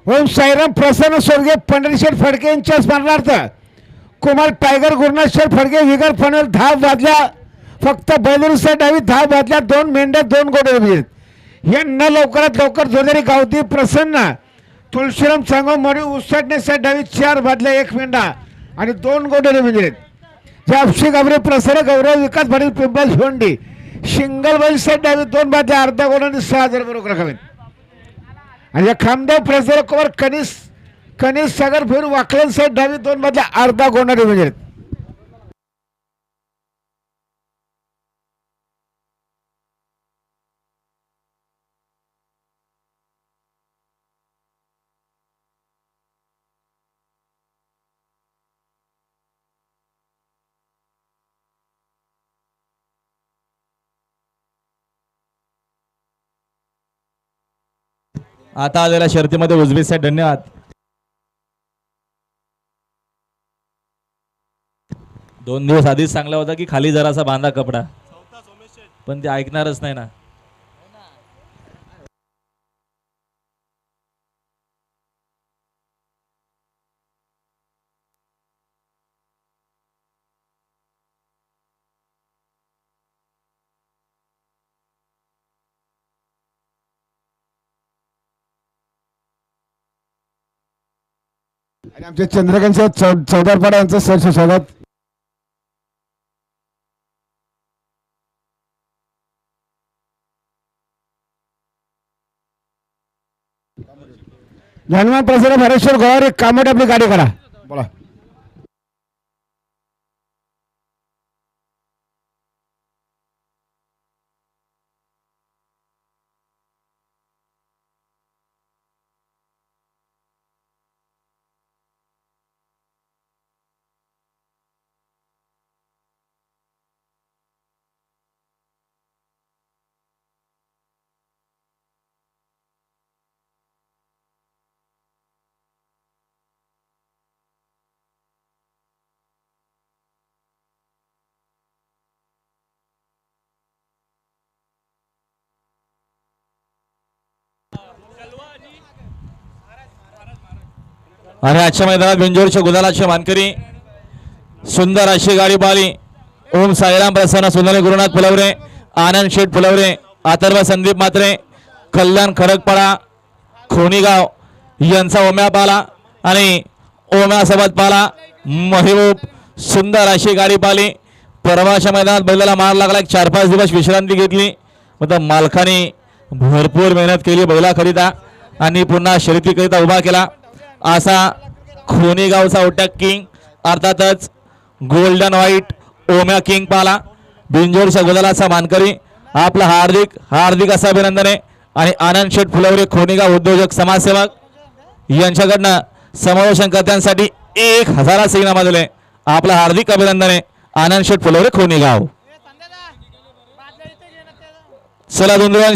ओम साईराम प्रसन्न स्वर्गीय पंढरीशेठ फडके यांच्या स्मरणार्थ कुमार टायगर गुरुनाथशेठ फडके विगर फणवेल 10 बादल्या फक्त बैलूरच्या डावी 10 बादल्या 2 मेंढ्या 2 गोडे यांना लवकरात लवकर जोदेरी गावती प्रसन्न तुळशीराम सांगो मरी उसाटण्याच्या डावी 4 बादल्या 1 मेंढा आणि 2 गोडे म्हणजे जापशी गावरे प्रसन्न गौरव विकास पाटील पिंपळ झोंडी सिंगल बैलच्या डावी 2 बादल्या अर्धा गोड आणि 6000 रुपये रकमेत आणि खामदेव प्रसन्न कुमार कनिष सागर भीर वाकलन साहेब डावी 2 बादल्या अर्धा गोड म्हणजे आता आलेल्या शर्तीमध्ये उजवी साईड धन्यवाद. 2 दिवस आधीच सांगला होता की खाली जरासा बांधा कपडा पण ते ऐकणारच नाही ना. आणि आमचे चंद्रकांत चौदारपाडा यांचं सहर्ष स्वागत. हनुमान प्रसन्न भरेश्वर गोवारी कामट आपली गाडी करा बोला. आणि आजच्या मैदानात बिंजोरच्या गुलालाचे मानकरी सुंदर अशी गाडी पाहिली. ओम साईराम प्रसन्न सोनाली गुरुनाथ फुलवरे आनंद शेठ फुलवरे अथर्व संदीप मात्रे कल्याण खरकपाडा खोनीगाव यांचा ओम्या पाला आणि ओम्या सोबत पाला महबूब सुंदर अशी गाडी पाहिली. परवाच्या मैदानात बैलाला मार लागला 4-5 दिवस विश्रांती घेतली मतलब मालकाने भरपूर मेहनत केली बैलाकरिता आणि पुन्हा शर्यतीकरिता उभा केला. असा खोनीगावचा ओट्या किंग अर्थातच गोल्डन व्हाईट ओम्या किंग पाला बिंजोरच्या गुलालाचा मानकरी आपला हार्दिक असं अभिनंदन आहे. आणि आनंद शेठ फुलवरे खोनीगाव उद्योजक समाजसेवक यांच्याकडनं समावेशनकर्त्यांसाठी 1000 इनाम दिले. आपलं हार्दिक अभिनंदन आहे आनंद शेठ फुलवरे खोनीगाव. चला